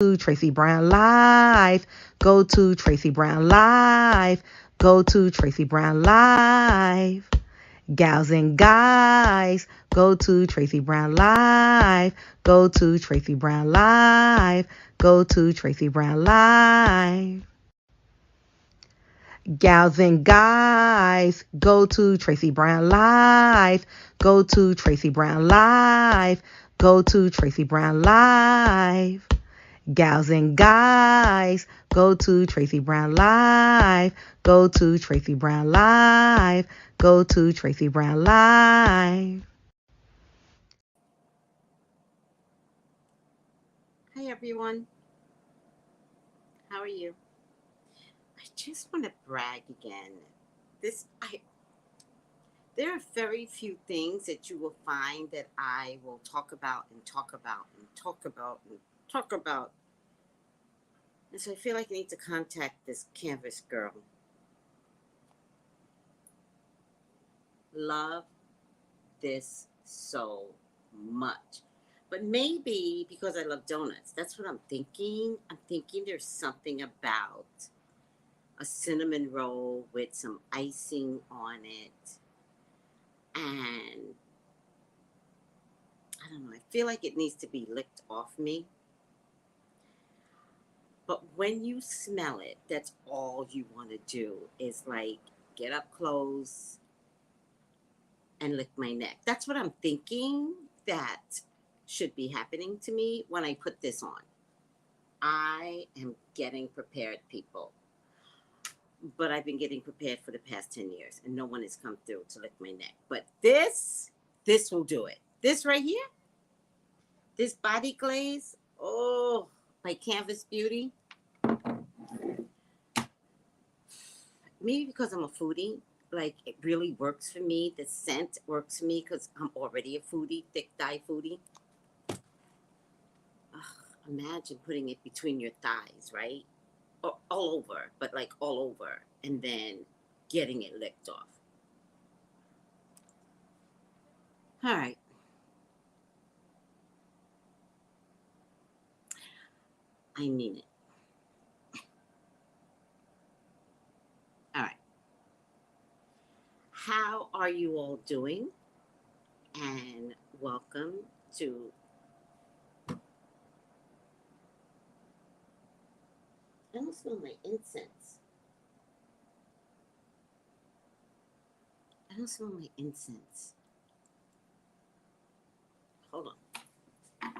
to Tracy Brown Live. Go to Tracy Brown Live. Go to Tracy Brown Live. Gals and guys, go to Tracy Brown Live. Go to Tracy Brown Live. Go to Tracy Brown Live. Gals and guys, go to Tracy Brown Live. Go to Tracy Brown Live. Go to Tracy Brown Live. Gals and guys, go to Tracy Brown Live. Go to Tracy Brown Live. Go to Tracy Brown Live. Hi everyone, how are you? I just want to brag again. There are very few things that you will find that I will talk about and talk about and talk about and talk about. And so I feel like I need to contact this Canvas girl. Love this so much. But maybe because I love donuts, that's what I'm thinking. I'm thinking there's something about a cinnamon roll with some icing on it. And I don't know, I feel like it needs to be licked off me. But when you smell it, that's all you want to do is like get up close and lick my neck. That's what I'm thinking that should be happening to me when I put this on. I am getting prepared, people. But I've been getting prepared for the past 10 years and no one has come through to lick my neck. But this will do it. This right here, this body glaze, oh, by Canvas Beauty. Maybe because I'm a foodie, like it really works for me. The scent works for me because I'm already a foodie, thick thigh foodie. Imagine putting it between your thighs, right? Or all over, but like all over, and then getting it licked off. All right. I mean it. All right. How are you all doing? And welcome to I don't smell my incense. I don't smell my incense. Hold on. Okay.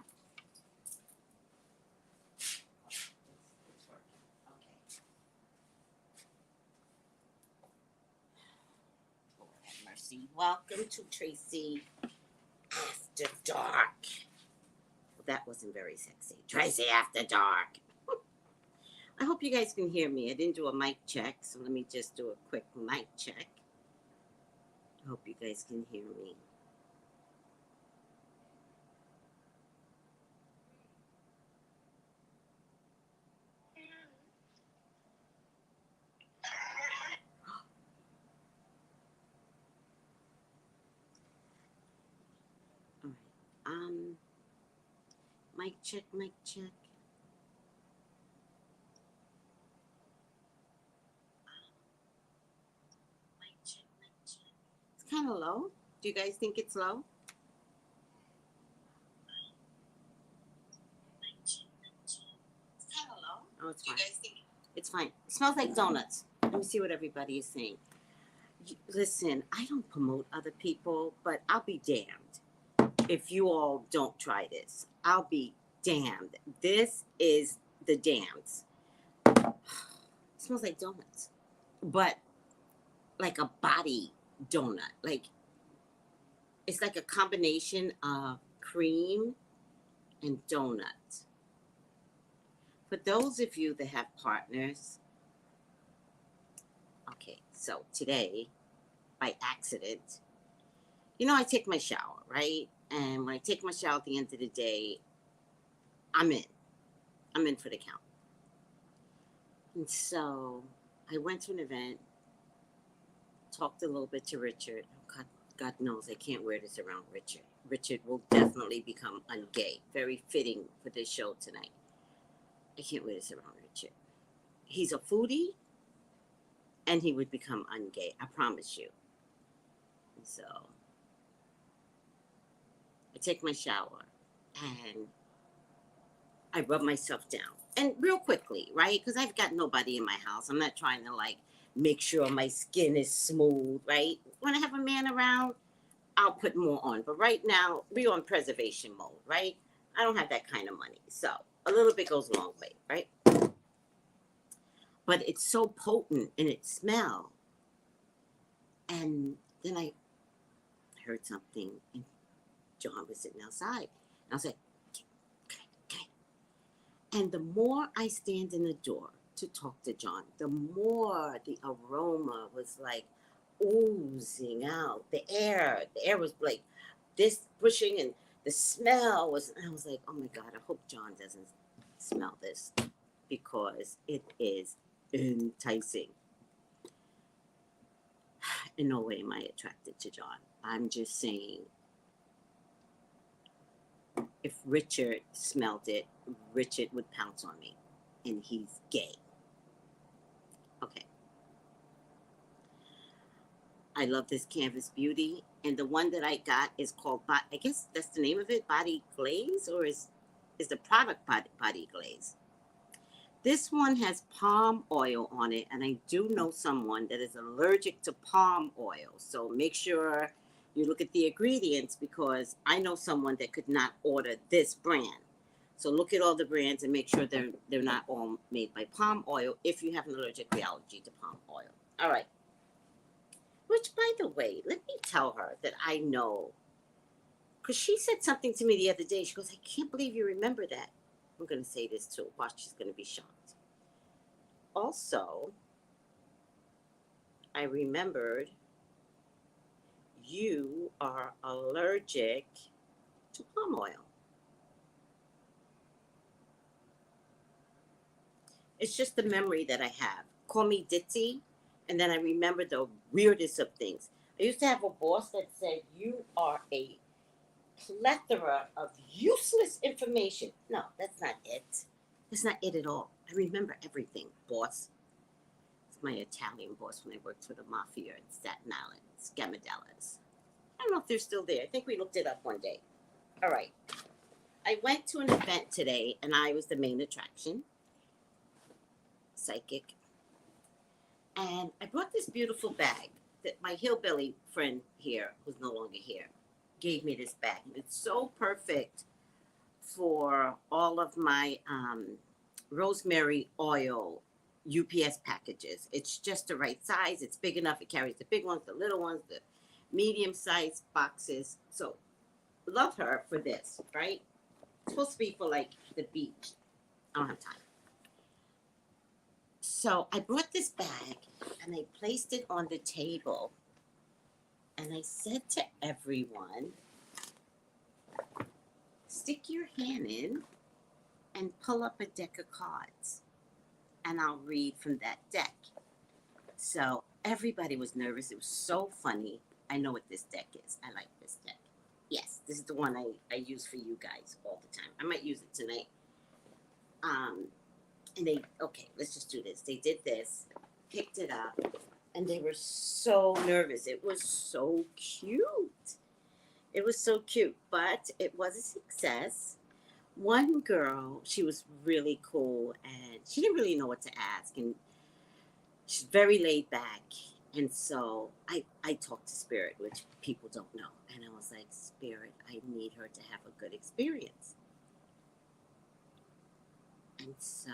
Lord have mercy. Welcome to Tracy After Dark. Well, that wasn't very sexy. Tracy After Dark. I hope you guys can hear me. I didn't do a mic check, so let me just do a quick mic check. I hope you guys can hear me. All right. Mic check, mic check. Mic check, mic check. It's kind of low. Do you guys think it's low? It's kind of low. Oh, it's fine. Do you guys think it's fine? It smells like donuts. Let me see what everybody is saying. Listen, I don't promote other people, but I'll be damned if you all don't try this. I'll be damned. This is the dams. It smells like donuts, but like a body donut. Like it's like a combination of cream and donut. For those of you that have partners, okay, so today, by accident, I take my shower, right? And when I take my shower at the end of the day, I'm in. I'm in for the count. And so I went to an event, talked a little bit to Richard. God knows I can't wear this around Richard. Richard will definitely become ungay. Very fitting for this show tonight. I can't wait to sit around Richard. He's a foodie, and he would become ungay. I promise you. So I take my shower, and I rub myself down, and real quickly, right? Because I've got nobody in my house. I'm not trying to like make sure my skin is smooth, right? When I have a man around, I'll put more on. But right now, we're on preservation mode, right? I don't have that kind of money. So a little bit goes a long way, right? But it's so potent in its smell. And then I heard something, and John was sitting outside. And I was like, okay, okay. And the more I stand in the door to talk to John, the more the aroma was like oozing out. The air was like this pushing, and the smell was. I was like, oh my God, I hope John doesn't smell this because it is enticing. In no way am I attracted to John. I'm just saying, if Richard smelled it, Richard would pounce on me, and he's gay. Okay. I love this Canvas Beauty, and the one that I got is called. I guess that's the name of it, Body Glaze, or is the product Body Glaze? This one has palm oil on it, and I do know someone that is allergic to palm oil. So make sure you look at the ingredients because I know someone that could not order this brand. So look at all the brands and make sure they're not all made by palm oil if you have an allergic allergy to palm oil. All right. Which, by the way, let me tell her that I know, because she said something to me the other day. She goes, I can't believe you remember that. I'm going to say this too. Watch, she's going to be shocked. Also, I remembered you are allergic to palm oil. It's just the memory that I have. Call me Ditzy, and then I remember the weirdest of things. I used to have a boss that said, you are a plethora of useless information. No, that's not it. That's not it at all. I remember everything, boss. It's my Italian boss when I worked for the mafia in Staten Island, Scamadellas. I don't know if they're still there. I think we looked it up one day. All right. I went to an event today, and I was the main attraction, psychic. And I brought this beautiful bag that my hillbilly friend here, who's no longer here, gave me this bag. And it's so perfect for all of my rosemary oil UPS packages. It's just the right size. It's big enough. It carries the big ones, the little ones, the medium sized boxes. So love her for this, right? It's supposed to be for like the beach. I don't have time. So I brought this bag and I placed it on the table and I said to everyone, stick your hand in and pull up a deck of cards and I'll read from that deck. So everybody was nervous. It was so funny. I know what this deck is. I like this deck. Yes, this is the one I use for you guys all the time. I might use it tonight. And they, okay, let's just do this. They did this, picked it up, and they were so nervous. It was so cute. It was so cute, but it was a success. One girl, she was really cool, and she didn't really know what to ask, and she's very laid back. And so I talked to Spirit, which people don't know. And I was like, Spirit, I need her to have a good experience. And so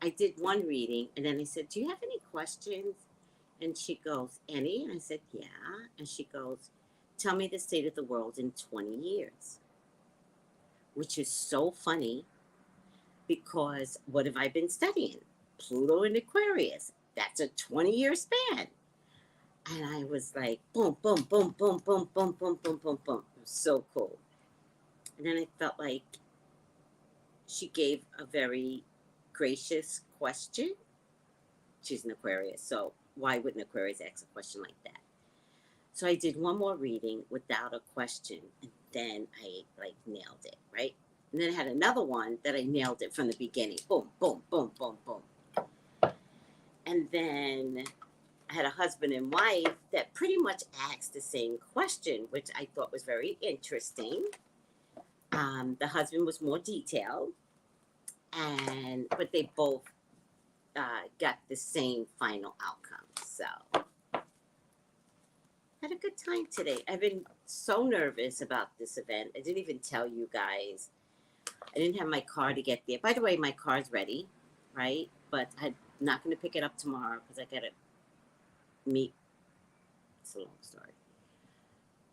I did one reading, and then I said, do you have any questions? And she goes, any? And I said, yeah. And she goes, tell me the state of the world in 20 years. Which is so funny because what have I been studying? Pluto and Aquarius. That's a 20-year span. And I was like, boom, boom, boom, boom, boom, boom, boom, boom, boom, boom. It was so cool. And then I felt like she gave a very gracious question. She's an Aquarius, so why wouldn't Aquarius ask a question like that? So I did one more reading without a question, and then I like nailed it, right? And then I had another one that I nailed it from the beginning. Boom, boom, boom, boom, boom. And then I had a husband and wife that pretty much asked the same question, which I thought was very interesting. The husband was more detailed, but they both got the same final outcome. So had a good time today. I've been so nervous about this event. I didn't even tell you guys. I didn't have my car to get there. By the way, my car's ready, right? But I'm not going to pick it up tomorrow because I got to meet. It's a long story.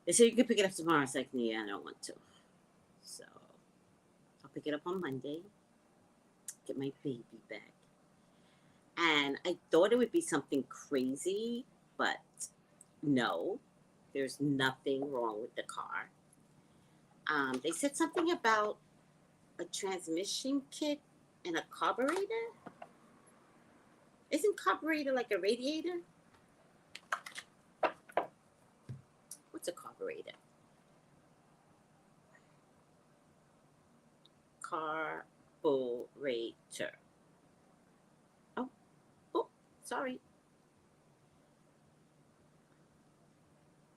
They said you can pick it up tomorrow. It's like, yeah, I don't want to. So I'll pick it up on Monday, get my baby back. And I thought it would be something crazy, but no, there's nothing wrong with the car. They said something about a transmission kit and a carburetor. Isn't carburetor like a radiator? What's a carburetor? Carburetor. Oh, sorry.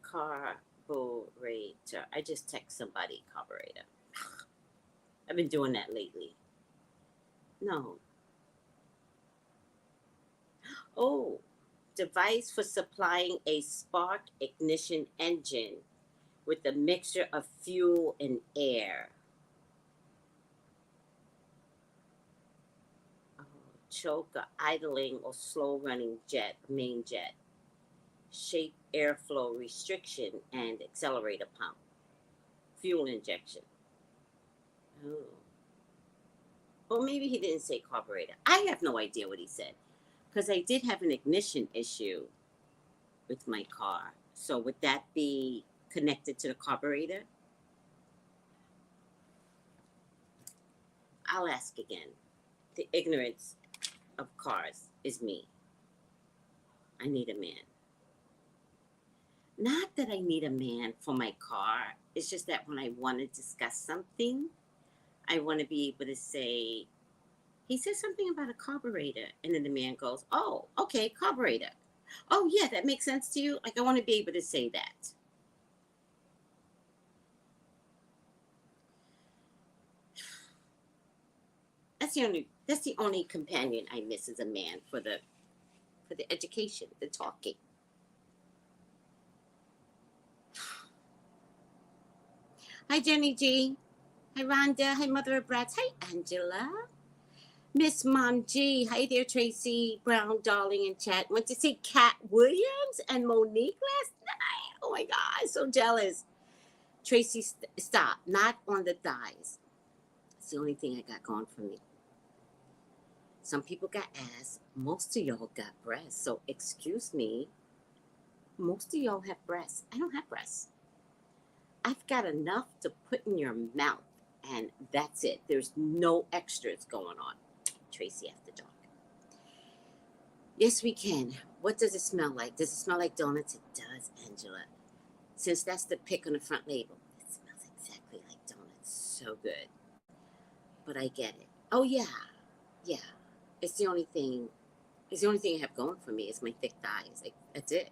Carburetor. I just text somebody carburetor. I've been doing that lately. No. Oh, device for supplying a spark ignition engine with a mixture of fuel and air. Oh, choker, idling or slow running jet, main jet. Shape airflow restriction and accelerator pump. Fuel injection. Oh. Well, maybe he didn't say carburetor. I have no idea what he said. Because I did have an ignition issue with my car. So would that be connected to the carburetor? I'll ask again. The ignorance of cars is me. I need a man. Not that I need a man for my car. It's just that when I want to discuss something, I want to be able to say, he says something about a carburetor. And then the man goes, oh, okay, carburetor. Oh, yeah, that makes sense to you? Like, I want to be able to say that. That's the only companion I miss as a man for the education, the talking. Hi Jenny G. Hi Rhonda. Hi Mother of Brats. Hi Angela. Miss Mom G. Hi there Tracy Brown, darling in chat. Went to see Kat Williams and Monique last night. Oh my god, so jealous. Tracy, stop. Not on the thighs. It's the only thing I got going for me. Some people got ass. Most of y'all got breasts. So excuse me. Most of y'all have breasts. I don't have breasts. I've got enough to put in your mouth, and that's it. There's no extras going on. Tracy after dark. Yes, we can. What does it smell like? Does it smell like donuts? It does, Angela. Since that's the pic on the front label, it smells exactly like donuts. So good. But I get it. Oh yeah, yeah. It's the only thing. It's the only thing I have going for me is my thick thighs. Like that's it.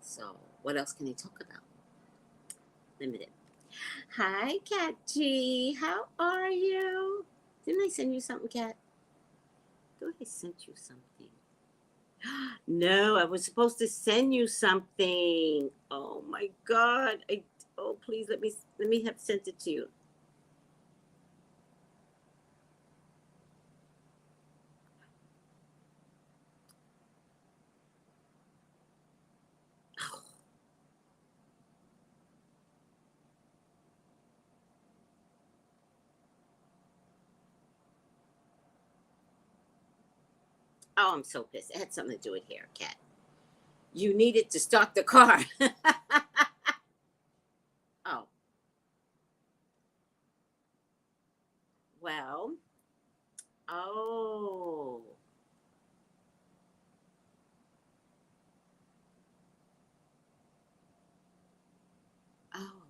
So what else can I talk about? Limited. Hi, Cat G. How are you? Didn't I send you something, Cat? I thought I sent you something. No, I was supposed to send you something. Oh my God! Oh please let me have sent it to you. Oh, I'm so pissed. It had something to do with hair, Cat. You needed to start the car. Oh, well. Oh. Oh.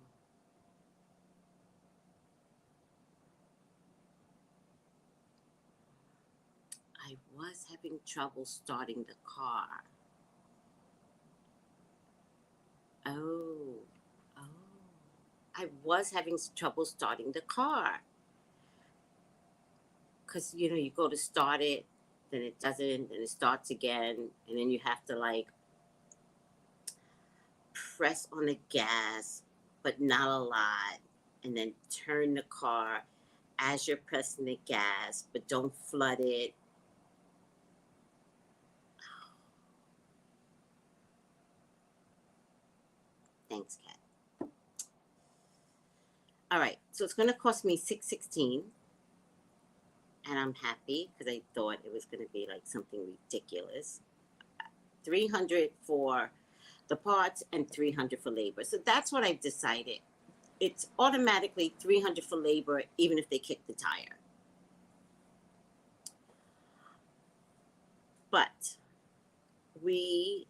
I was having trouble starting the car. Oh, oh. I was having trouble starting the car. Because, you go to start it, then it doesn't, then it starts again, and then you have to like press on the gas, but not a lot, and then turn the car as you're pressing the gas, but don't flood it. Thanks, Kat. All right, so it's going to cost me $616, and I'm happy because I thought it was going to be like something ridiculous. 300 for the parts and 300 for labor. So that's what I've decided. It's automatically 300 for labor, even if they kick the tire. But me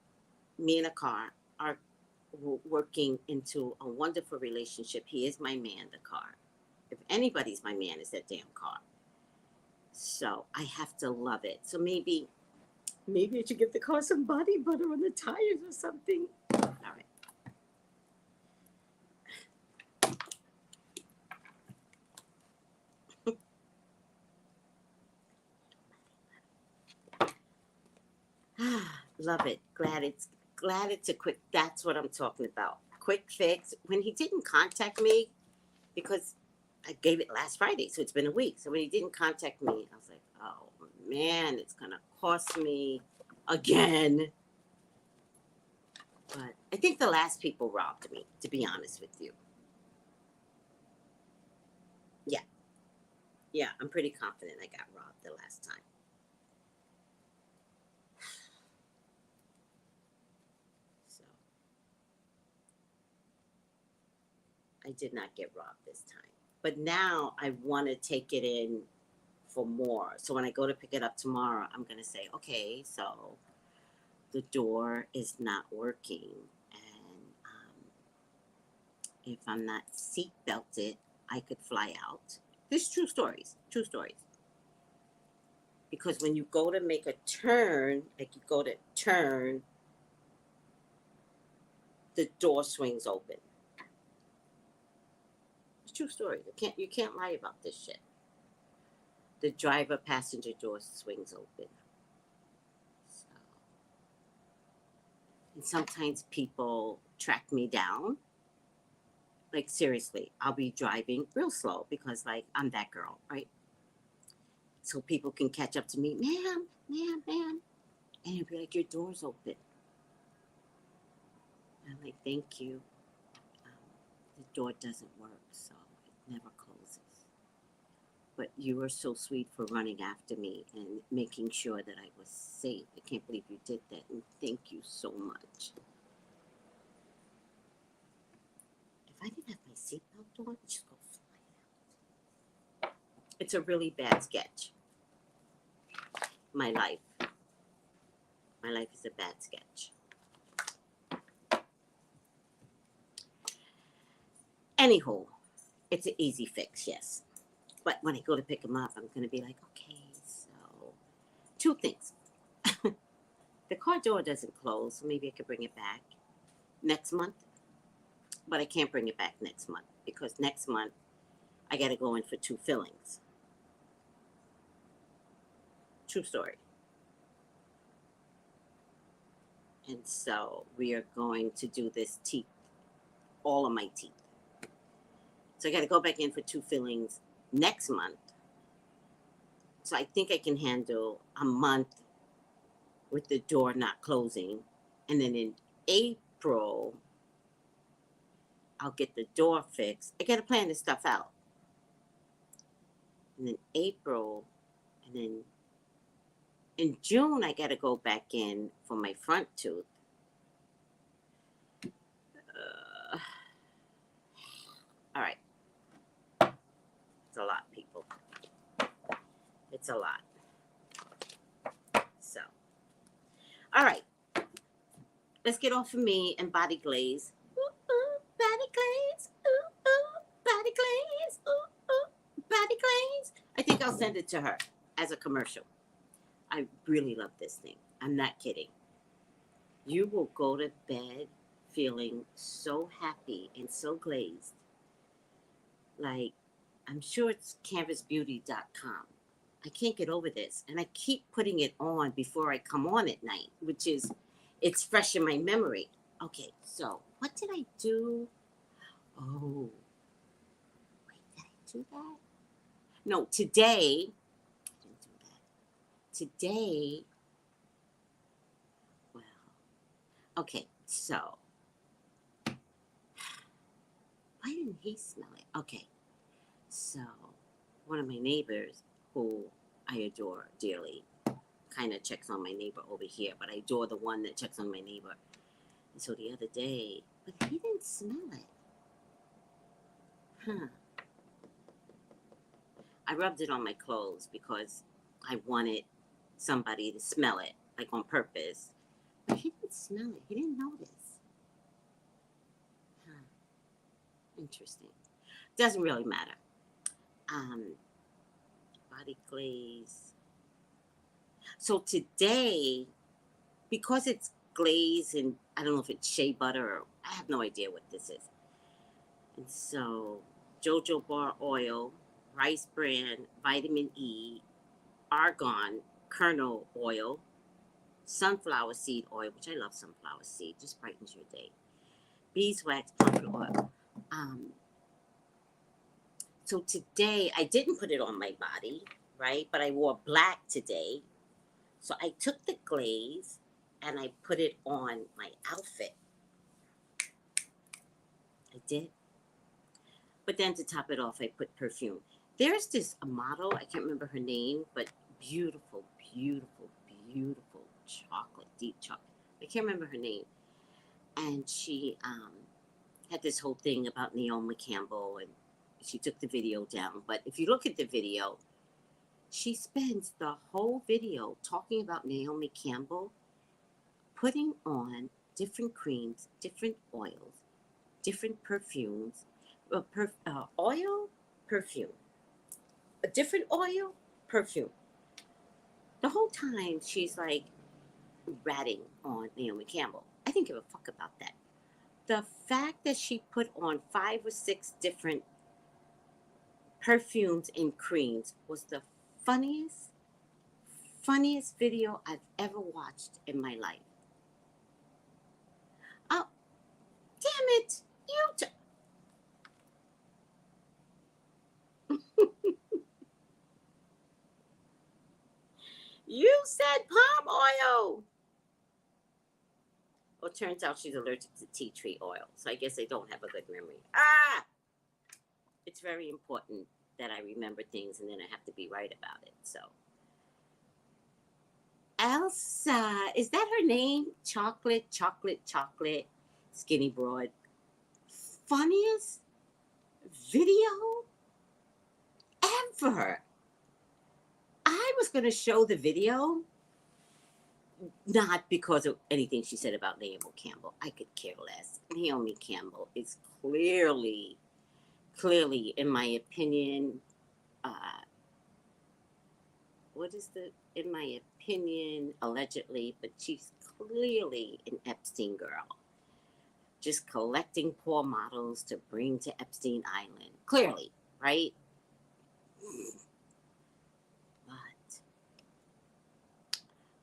and a car, are working into a wonderful relationship. He is my man, the car. If anybody's my man, it's that damn car. So I have to love it. So maybe I should give the car some body butter on the tires or something. All right. Love it. Glad it's a quick. That's what I'm talking about. Quick fix. When he didn't contact me, because I gave it last Friday, so it's been a week. So when he didn't contact me, I was like, oh man, it's gonna cost me again. But I think the last people robbed me, to be honest with you. Yeah, I'm pretty confident I got robbed the last time. So I did not get robbed this time. But now I want to take it in for more. So when I go to pick it up tomorrow, I'm going to say, okay, so the door is not working. And if I'm not seat belted, I could fly out. This is true stories, true stories. Because when you go to make a turn, like you go to turn, the door swings open. It's true story. You can't lie about this shit. The driver passenger door swings open. So, and sometimes people track me down. Like seriously, I'll be driving real slow because like I'm that girl, right? So people can catch up to me, ma'am, and you'll be like, your door's open. And I'm like, thank you. The door doesn't work, so it never closes. But you were so sweet for running after me and making sure that I was safe. I can't believe you did that, and thank you so much. If I didn't have my seatbelt on, I'd just go fly out. It's a really bad sketch. My life. My life is a bad sketch. Anywho, it's an easy fix, yes. But when I go to pick him up, I'm going to be like, okay, so two things. The car door doesn't close, so maybe I could bring it back next month. But I can't bring it back next month because next month I got to go in for 2 fillings. True story. And so we are going to do this teeth, all of my teeth. So I got to go back in for 2 fillings next month. So I think I can handle a month with the door not closing. And then in April, I'll get the door fixed. I got to plan this stuff out. And then April, and then in June, I got to go back in for my front tooth. All right. It's a lot, people. It's a lot. So, all right. Let's get off of me and body glaze. Ooh, ooh, body glaze. Ooh, ooh, body glaze. Ooh, ooh, body glaze. I think I'll send it to her as a commercial. I really love this thing. I'm not kidding. You will go to bed feeling so happy and so glazed. Like, I'm sure it's canvasbeauty.com. I can't get over this. And I keep putting it on before I come on at night, which is, it's fresh in my memory. Okay, so what did I do? Oh, wait, did I do that? No, today, I didn't do that. Today, well, okay, so why didn't he smell it? Okay, so one of my neighbors who I adore dearly kind of checks on my neighbor over here, but I adore the one that checks on my neighbor. And so the other day, but he didn't smell it. Huh. I rubbed it on my clothes because I wanted somebody to smell it, like on purpose. But he didn't smell it. He didn't notice. Huh. Interesting. Doesn't really matter. Um, Body glaze. So today, because it's glaze and I don't know if it's shea butter or I have no idea what this is. And so jojoba oil, rice bran, vitamin E, argan kernel oil, sunflower seed oil, which I love sunflower seed, just brightens your day. Beeswax pumpkin oil. So today I didn't put it on my body, right? But I wore black today. So I took the glaze and I put it on my outfit. I did. But then to top it off, I put perfume. There's this a model, I can't remember her name, but beautiful, beautiful, beautiful chocolate, deep chocolate. I can't remember her name. And she had this whole thing about Naomi Campbell, and she took the video down. But if you look at the video, she spends the whole video talking about Naomi Campbell putting on different creams, different oils, different perfumes, oil, perfume, a different oil, perfume. The whole time she's like ratting on Naomi Campbell. I didn't give a fuck about that. The fact that she put on 5 or 6 different perfumes and creams was the funniest, funniest video I've ever watched in my life. Oh, damn it! You said palm oil. Well, it turns out she's allergic to tea tree oil, so I guess I don't have a good memory. Ah! It's very important that I remember things and then I have to be right about it. So, Elsa, is that her name? Chocolate, chocolate, chocolate, skinny broad. Funniest video ever. I was going to show the video, not because of anything she said about Naomi Campbell. I could care less. Naomi Campbell is clearly, in my opinion, in my opinion, allegedly, but she's clearly an Epstein girl. Just collecting poor models to bring to Epstein Island. Clearly, right? But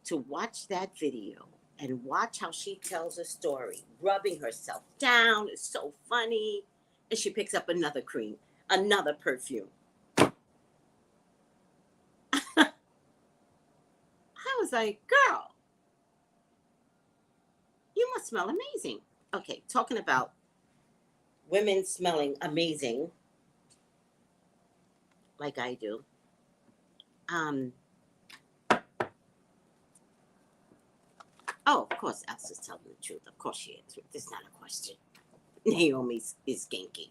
to watch that video and watch how she tells a story, rubbing herself down is so funny. And she picks up another cream, another perfume. I was like, girl, you must smell amazing. Okay, talking about women smelling amazing, like I do. Um, of course, Elsa's telling the truth. Of course she is. There's not a question. Naomi is skanky.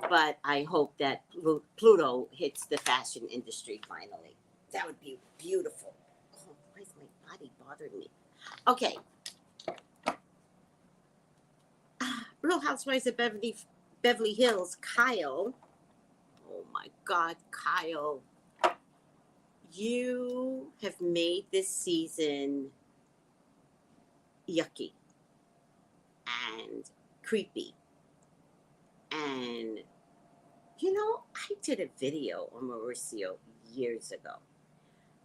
But I hope that Pluto hits the fashion industry finally. That would be beautiful. Oh, why is my body bothering me? Okay. Real Housewives of Beverly Hills, Kyle. Oh my God, Kyle. You have made this season yucky and creepy. And, I did a video on Mauricio years ago.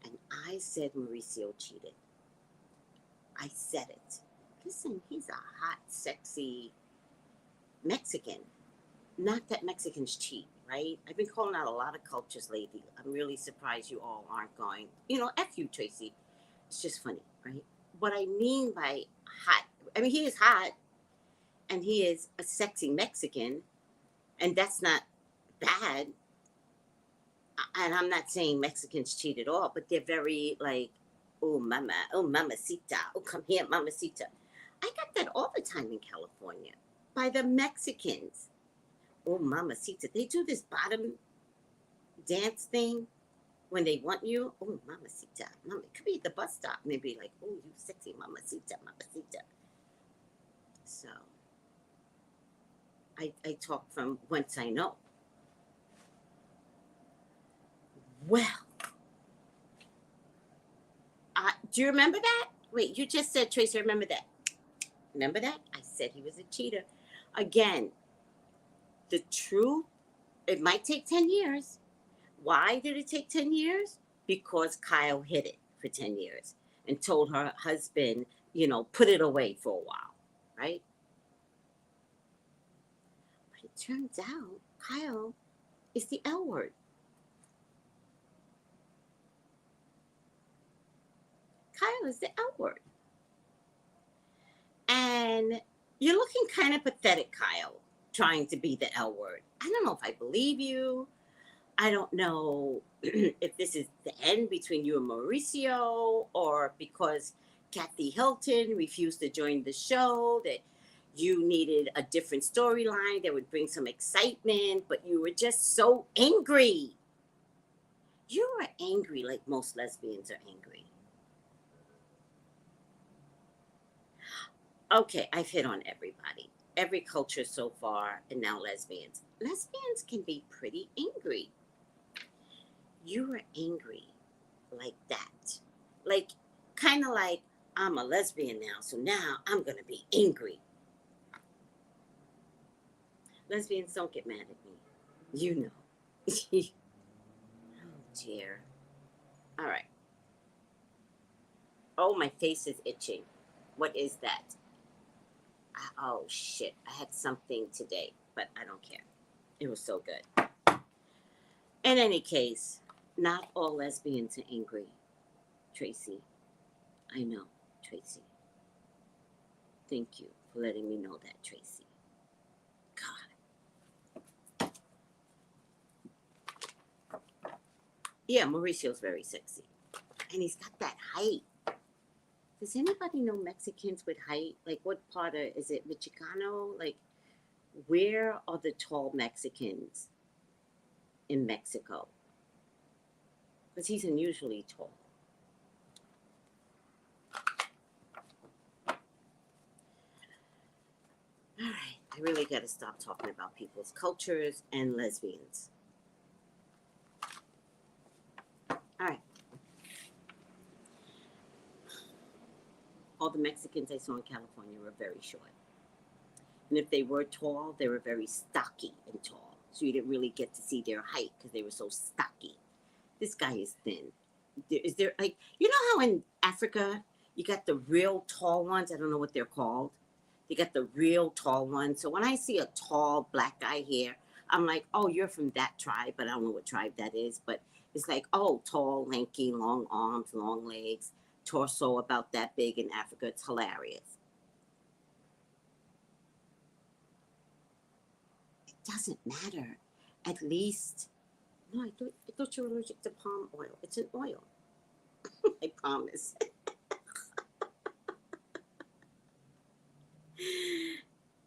And I said Mauricio cheated. I said it. Listen, he's a hot, sexy Mexican. Not that Mexicans cheat, right? I've been calling out a lot of cultures lately. I'm really surprised you all aren't going, F you, Tracy. It's just funny, right? What I mean by hot, I mean, he is hot and he is a sexy Mexican, and that's not bad. And I'm not saying Mexicans cheat at all, but they're very like, oh, mama, oh, mamacita, oh, come here, mamacita. I got that all the time in California by the Mexicans. Oh, mamacita. They do this bottom dance thing when they want you. Oh, mamacita. Mama, it could be at the bus stop and they'd be like, oh, you sexy mamacita, mamacita. So I talk from whence I know. Well, do you remember that? Wait, you just said, Tracy, remember that. Remember that? I said he was a cheater. Again, the truth, it might take 10 years. Why did it take 10 years? Because Kyle hid it for 10 years and told her husband, put it away for a while, right? But it turns out Kyle is the L word. Kyle is the L word. And you're looking kind of pathetic, Kyle, trying to be the L word. I don't know if I believe you. I don't know if this is the end between you and Mauricio, or because Kathy Hilton refused to join the show, that you needed a different storyline that would bring some excitement, but you were just so angry. You were angry like most lesbians are angry. Okay, I've hit on everybody. Every culture so far, and now lesbians. Lesbians can be pretty angry. You were angry like that. Like, kind of like, I'm a lesbian now, so now I'm going to be angry. Lesbians don't get mad at me. You know. Oh, dear. All right. Oh, my face is itching. What is that? Oh, shit. I had something today, but I don't care. It was so good. In any case, not all lesbians are angry, Tracy. I know, Tracy. Thank you for letting me know that, Tracy. God. Yeah, Mauricio's very sexy. And he's got that height. Does anybody know Mexicans with height? Like, what part of, is it Michicano? Like, where are the tall Mexicans in Mexico? Because he's unusually tall. All right, I really got to stop talking about people's cultures and lesbians. All right. All the Mexicans I saw in California were very short. And if they were tall, they were very stocky and tall. So you didn't really get to see their height because they were so stocky. This guy is thin. Is there, like, you know how in Africa you got the real tall ones? I don't know what they're called. They got the real tall ones. So when I see a tall black guy here, I'm like, oh, you're from that tribe, but I don't know what tribe that is. But it's like, oh, tall, lanky, long arms, long legs, torso about that big in Africa. It's hilarious. It doesn't matter. At least, no, I thought you were allergic to palm oil. It's an oil. I promise.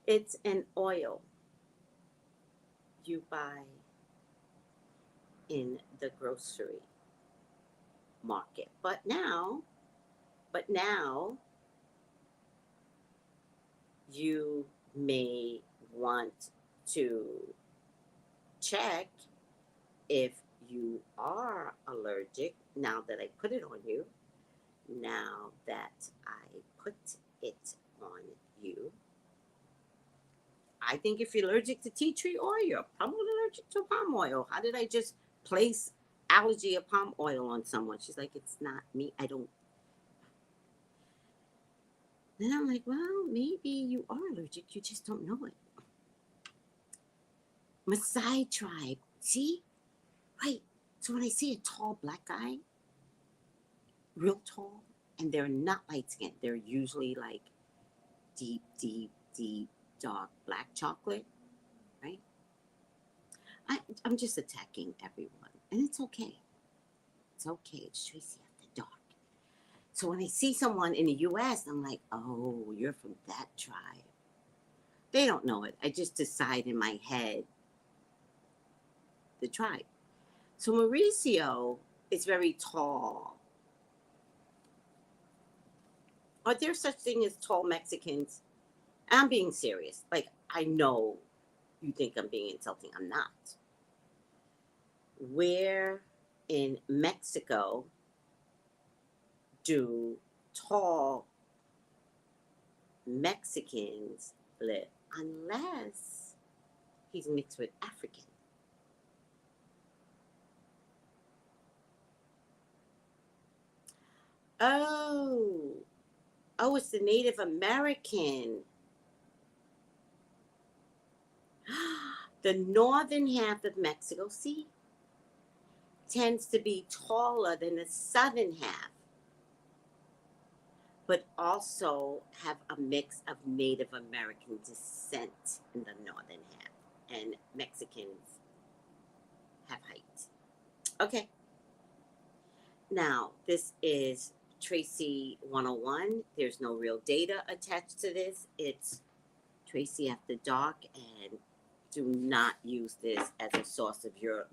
It's an oil you buy in the grocery market. But now you may want to check if you are allergic now that I put it on you. Now that I put it on you, I think if you're allergic to tea tree oil, you're probably allergic to palm oil. How did I just place allergy of palm oil on someone? She's like, it's not me. I don't. Then I'm like, well, maybe you are allergic. You just don't know it. Maasai tribe. See? Right. So when I see a tall black guy, real tall, and they're not light skinned, they're usually like deep, deep, deep, dark black chocolate, right? I'm just attacking everyone, and it's okay. It's okay. It's Tracy after dark. So when I see someone in the US, I'm like, oh, you're from that tribe. They don't know it. I just decide in my head the tribe. So Mauricio is very tall. Are there such thing as tall Mexicans? I'm being serious. Like, I know you think I'm being insulting. I'm not. Where in Mexico do tall Mexicans live? Unless he's mixed with African. Oh, oh, it's the Native American. The northern half of Mexico, see, tends to be taller than the southern half, but also have a mix of Native American descent in the northern half. And Mexicans have height. Okay, now this is Tracy 101. There's no real data attached to this. It's Tracy After Dark, and do not use this as a source of your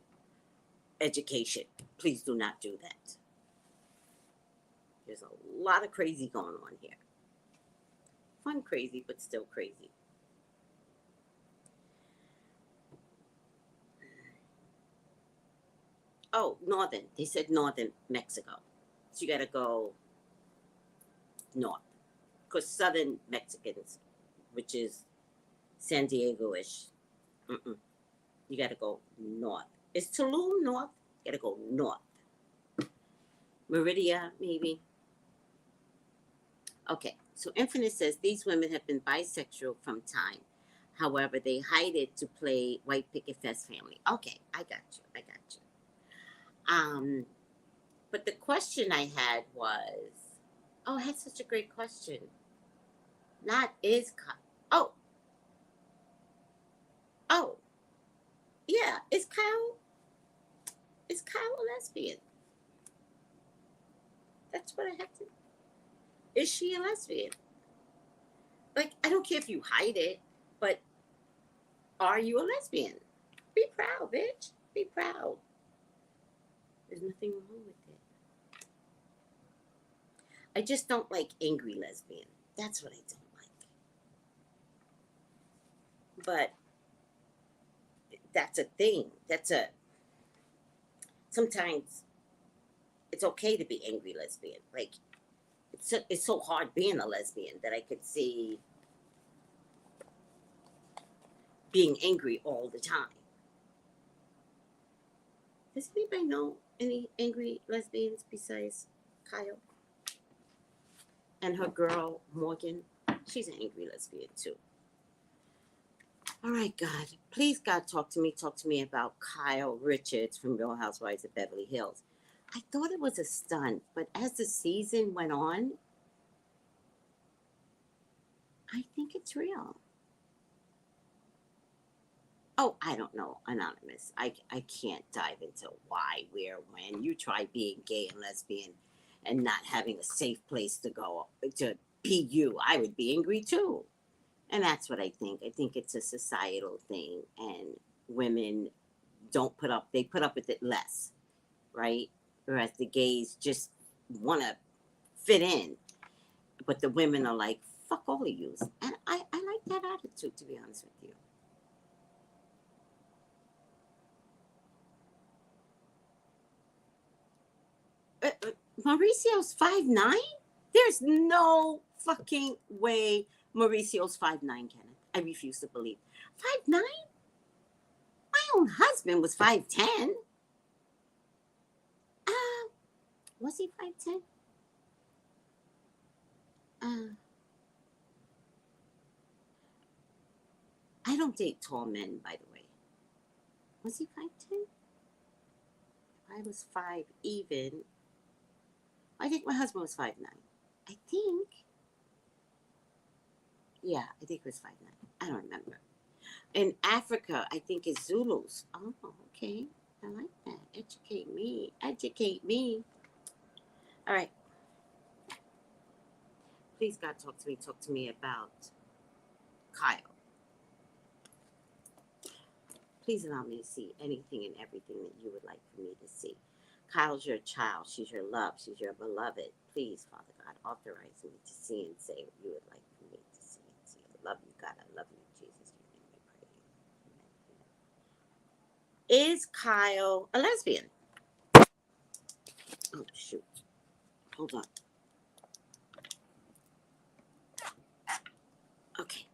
education. Please do not do that. There's a lot of crazy going on here. Fun crazy, but still crazy. Oh, northern. They said northern Mexico. So you got to go north. Because southern Mexicans, which is San Diego ish, you got to go north. Is Tulum north? You got to go north. Meridia, maybe. Okay, so Infinite says these women have been bisexual from time. However, they hide it to play White Picket Fest family. Okay, I got you. I got you. But the question I had was, oh, I had such a great question. Not oh, oh, yeah, is Kyle a lesbian? That's what I have to. Is she a lesbian? Like, I don't care if you hide it, but are you a lesbian? Be proud, bitch. Be proud. There's nothing wrong with it. I just don't like angry lesbian. That's what I don't like. But that's a thing. Sometimes it's okay to be angry lesbian. Like, it's so hard being a lesbian that I could see being angry all the time. Does anybody know any angry lesbians besides Kyle? And her girl, Morgan, she's an angry lesbian too. All right, God. Please, God, talk to me. Talk to me about Kyle Richards from Real Housewives of Beverly Hills. I thought it was a stunt, but as the season went on, I think it's real. Oh, I don't know, Anonymous. I can't dive into why, where, when. You try being gay and lesbian and not having a safe place to go to be you. I would be angry too. And that's what I think. I think it's a societal thing, and women they put up with it less, right? Whereas the gays just want to fit in, but the women are like, fuck all of you. And I like that attitude, to be honest with you. Mauricio's 5'9"? There's no fucking way Mauricio's 5'9", Kenneth. I refuse to believe. 5'9"? My own husband was 5'10". Was he 5'10"? Uh, I don't date tall men, by the way. Was he 5'10"? I was 5 even. I think my husband was 5'9". I think. Yeah, I think it was 5'9". I don't remember. In Africa, I think it's Zulus. Oh, okay. I like that. Educate me. Educate me. All right. Please, God, talk to me. Talk to me about Kyle. Please allow me to see anything and everything that you would like for me to see. Kyle's your child. She's your love. She's your beloved. Please, Father God, authorize me to see and say what you would like for me to see and see. I love you, God. I love you, Jesus. In your name I pray. Amen. Is Kyle a lesbian? Oh, shoot. Hold on. Okay.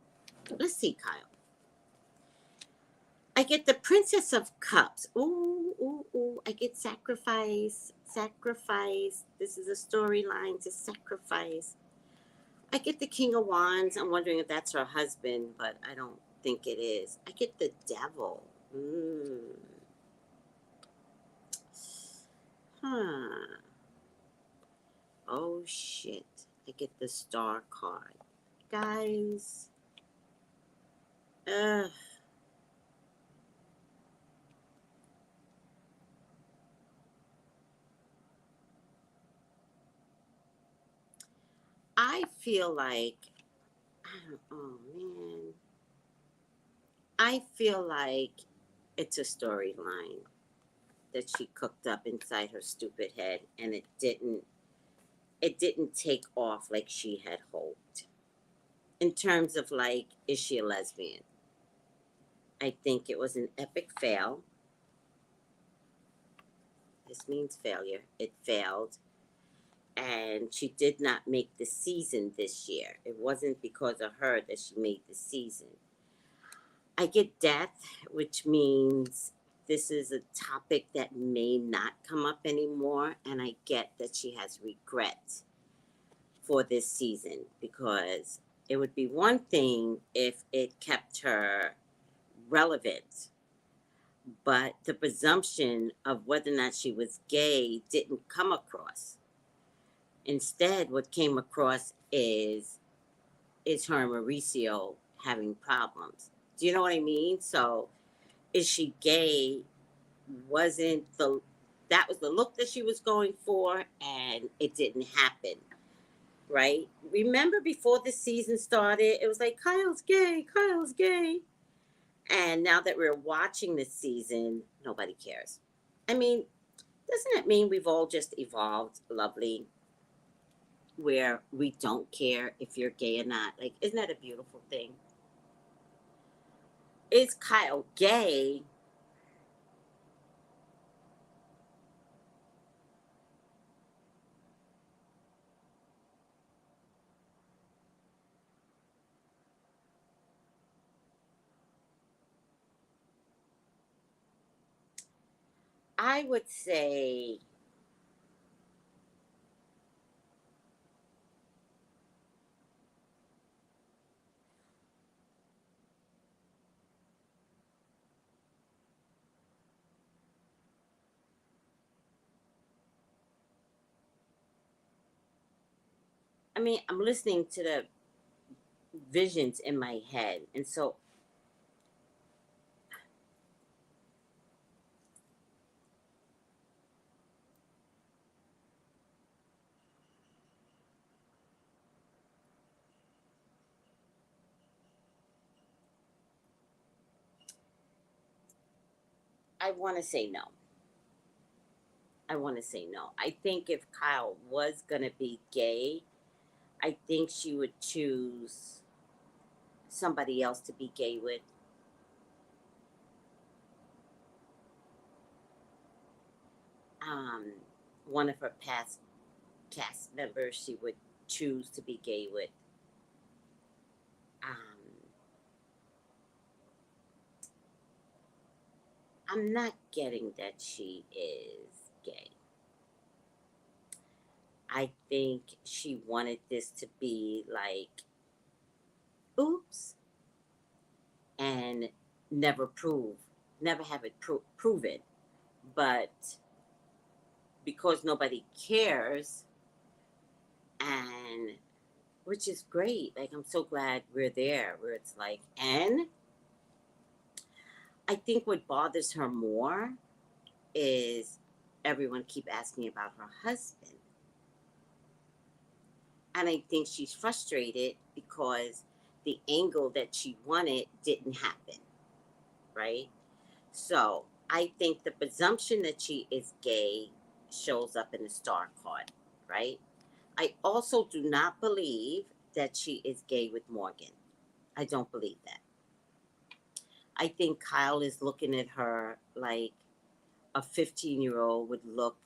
Let's see, Kyle. I get the Princess of Cups. Ooh, ooh, ooh. I get sacrifice. Sacrifice. This is a storyline to sacrifice. I get the King of Wands. I'm wondering if that's her husband, but I don't think it is. I get the Devil. Huh. Oh, shit. I get the Star card. Guys. Ugh. I feel like, oh man, I feel like it's a storyline that she cooked up inside her stupid head, and it didn't take off like she had hoped. In terms of like, is she a lesbian? I think it was an epic fail. This means failure. It failed. And she did not make the season this year. It wasn't because of her that she made the season. I get death, which means this is a topic that may not come up anymore. And I get that she has regret for this season, because it would be one thing if it kept her relevant, but the presumption of whether or not she was gay didn't come across. Instead, what came across is her and Mauricio having problems. Do you know what I mean? So, is she gay? Wasn't the That was the look that she was going for, and it didn't happen, right? Remember before the season started, it was like Kyle's gay, Kyle's gay. And now that we're watching this season, nobody cares. I mean, doesn't it mean we've all just evolved, lovely, where we don't care if you're gay or not? Like, isn't that a beautiful thing? Is Kyle gay? I would say, I mean, I'm listening to the visions in my head. And so I want to say no. I want to say no. I think if Kyle was going to be gay, I think she would choose somebody else to be gay with. Um, One of her past cast members she would choose to be gay with. Um, I'm not getting that she is gay. I think she wanted this to be like, oops, and never prove, never have it proven. But because nobody cares, and which is great. Like, I'm so glad we're there where it's like, and I think what bothers her more is everyone keep asking about her husband. And I think she's frustrated because the angle that she wanted didn't happen, right? So I think the presumption that she is gay shows up in the star card, right? I also do not believe that she is gay with Morgan. I don't believe that. I think Kyle is looking at her like a 15-year-old would look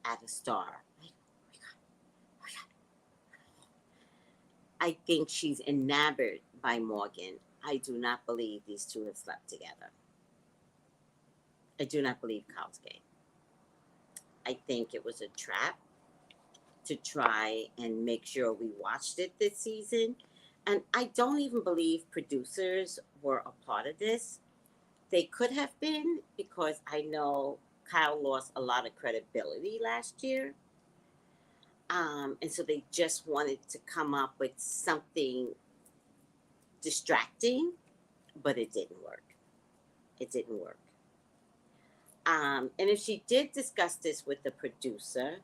at a star. Like, oh my God. I think she's enamored by Morgan. I do not believe these two have slept together. I do not believe Kyle's gay. I think it was a trap to try and make sure we watched it this season. And I don't even believe producers were a part of this. They could have been because I know Kyle lost a lot of credibility last year. And so they just wanted to come up with something distracting, but it didn't work. It didn't work. And if she did discuss this with the producer,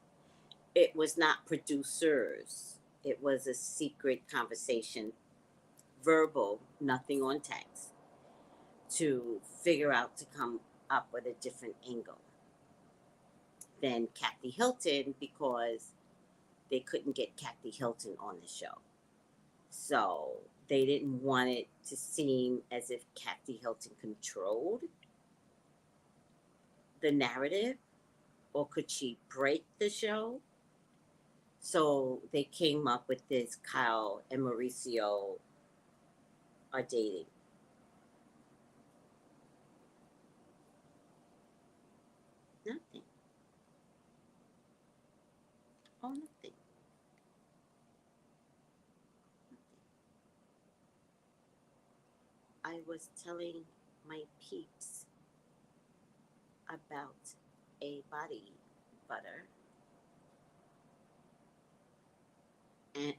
it was not producers. It was a secret conversation, verbal, nothing on text, to figure out to come up with a different angle than Kathy Hilton because they couldn't get Kathy Hilton on the show. So they didn't want it to seem as if Kathy Hilton controlled the narrative, or could she break the show? So they came up with this: Kyle and Mauricio are dating. Nothing. Oh, nothing. I was telling my peeps about a body butter, and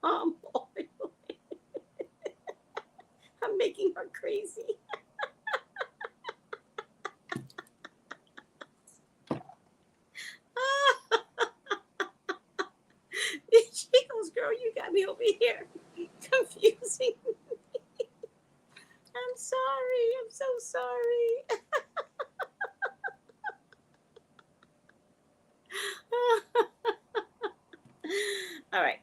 palm oil. I'm making her crazy. She goes, girl, you got me over here confusing. I'm sorry. I'm so sorry. All right.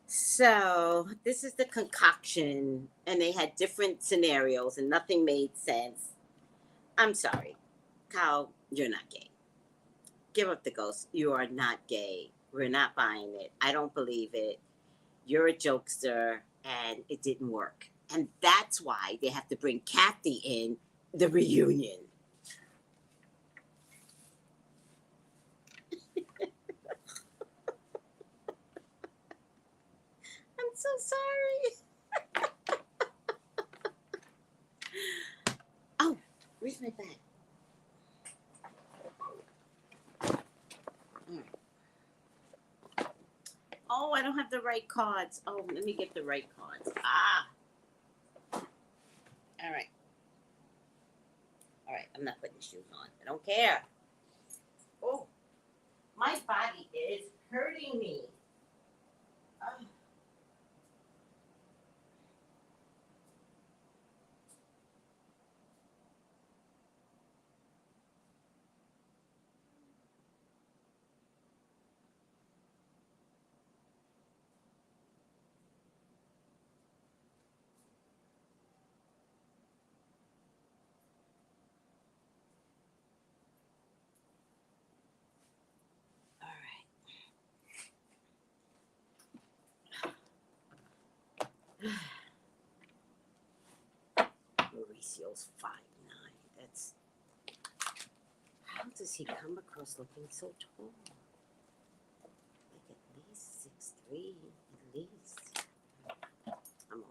So this is the concoction, and they had different scenarios, and nothing made sense. I'm sorry, Kyle. You're not gay. Give up the ghost. You are not gay. We're not buying it. I don't believe it. You're a jokester, and it didn't work. And that's why they have to bring Kathy in the reunion. I'm so sorry. Oh, where's my bag? Oh, I don't have the right cards. Oh, let me get the right cards. Ah. All right. All right. I'm not putting shoes on. I don't care. Oh, my body is hurting me. Ah. Mauricio's 5'9". That's how does he come across looking so tall? Like at least 6'3", at least. I'm over it.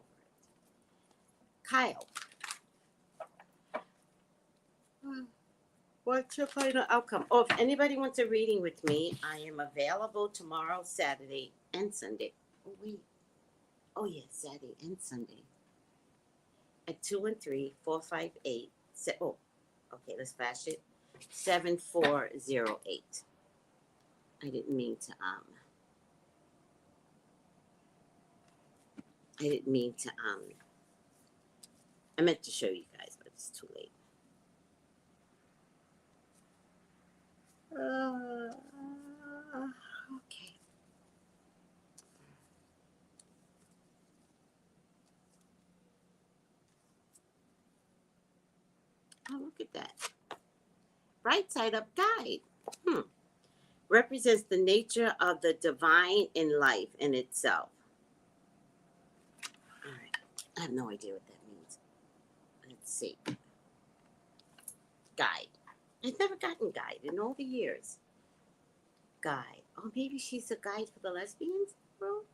Kyle. What's your final outcome? Oh, if anybody wants a reading with me, I am available tomorrow, Saturday, and Sunday. Oh, wait. Oh, yeah, Saturday and Sunday. At 213-458. Oh, okay, let's flash it. 7408. I didn't mean to, I meant to show you guys, but it's too late. Okay. Oh, look at that. Right side up guide. Represents the nature of the divine in life in itself. All right. I have no idea what that means. Let's see. Guide. I've never gotten guide in all the years. Guide. Oh, maybe she's a guide for the lesbians role?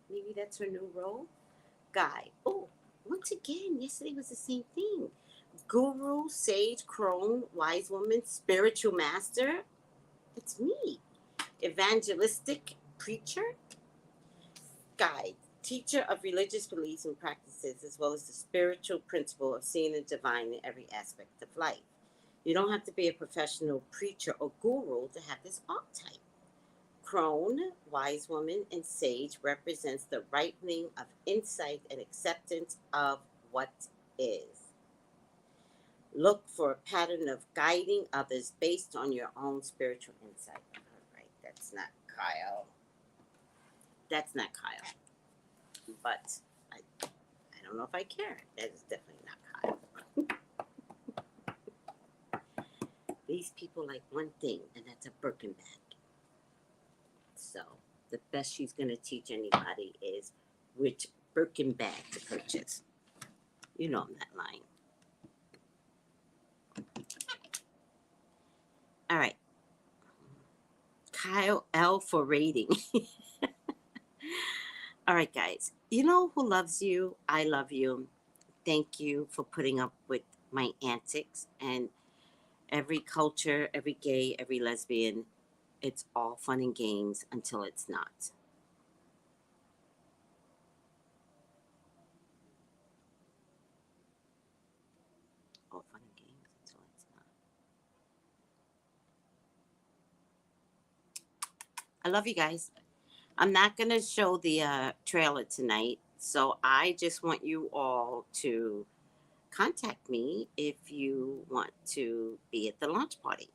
Maybe that's her new role? Guide. Oh, once again, yesterday was the same thing. Guru, sage, crone, wise woman, spiritual master. It's me. Evangelistic preacher. Guide. Teacher of religious beliefs and practices, as well as the spiritual principle of seeing the divine in every aspect of life. You don't have to be a professional preacher or guru to have this archetype. Crone, wise woman, and sage represents the ripening of insight and acceptance of what is. Look for a pattern of guiding others based on your own spiritual insight. All right, that's not Kyle. That's not Kyle. But I don't know if I care. That is definitely not Kyle. These people like one thing, and that's a Birkin bag. So the best she's going to teach anybody is which Birkin bag to purchase. You know I'm not lying. All right. Kyle L for rating. All right, guys. You know who loves you? I love you. Thank you for putting up with my antics. And every culture, every gay, every lesbian, it's all fun and games until it's not. All fun and games until it's not. I love you guys. I'm not going to show the trailer tonight. So I just want you all to contact me if you want to be at the launch party.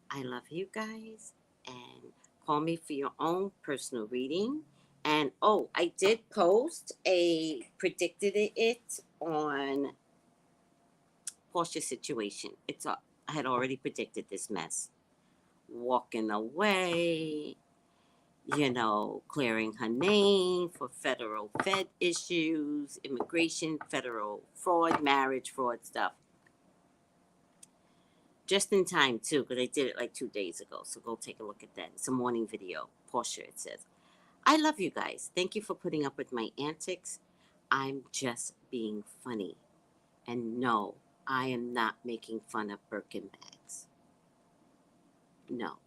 I love you guys, and call me for your own personal reading. And oh, I did post a predicted it on Portia's situation. I had already predicted this mess. Walking away, clearing her name for federal Fed issues, immigration, federal fraud, marriage fraud stuff. Just in time, too, because I did it like 2 days ago. So go take a look at that. It's a morning video. Portia, it says. I love you guys. Thank you for putting up with my antics. I'm just being funny. And no, I am not making fun of Birkin bags. No.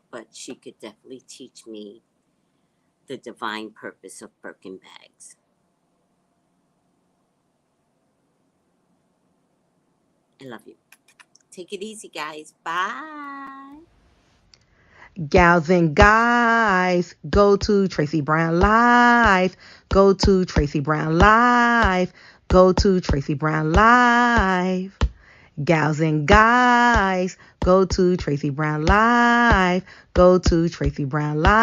But she could definitely teach me the divine purpose of Birkin bags. I love you. Take it easy, guys. Bye. Gals and guys, go to Tracy Brown Live. Go to Tracy Brown Live. Go to Tracy Brown Live. Gals and guys, go to Tracy Brown Live. Go to Tracy Brown Live.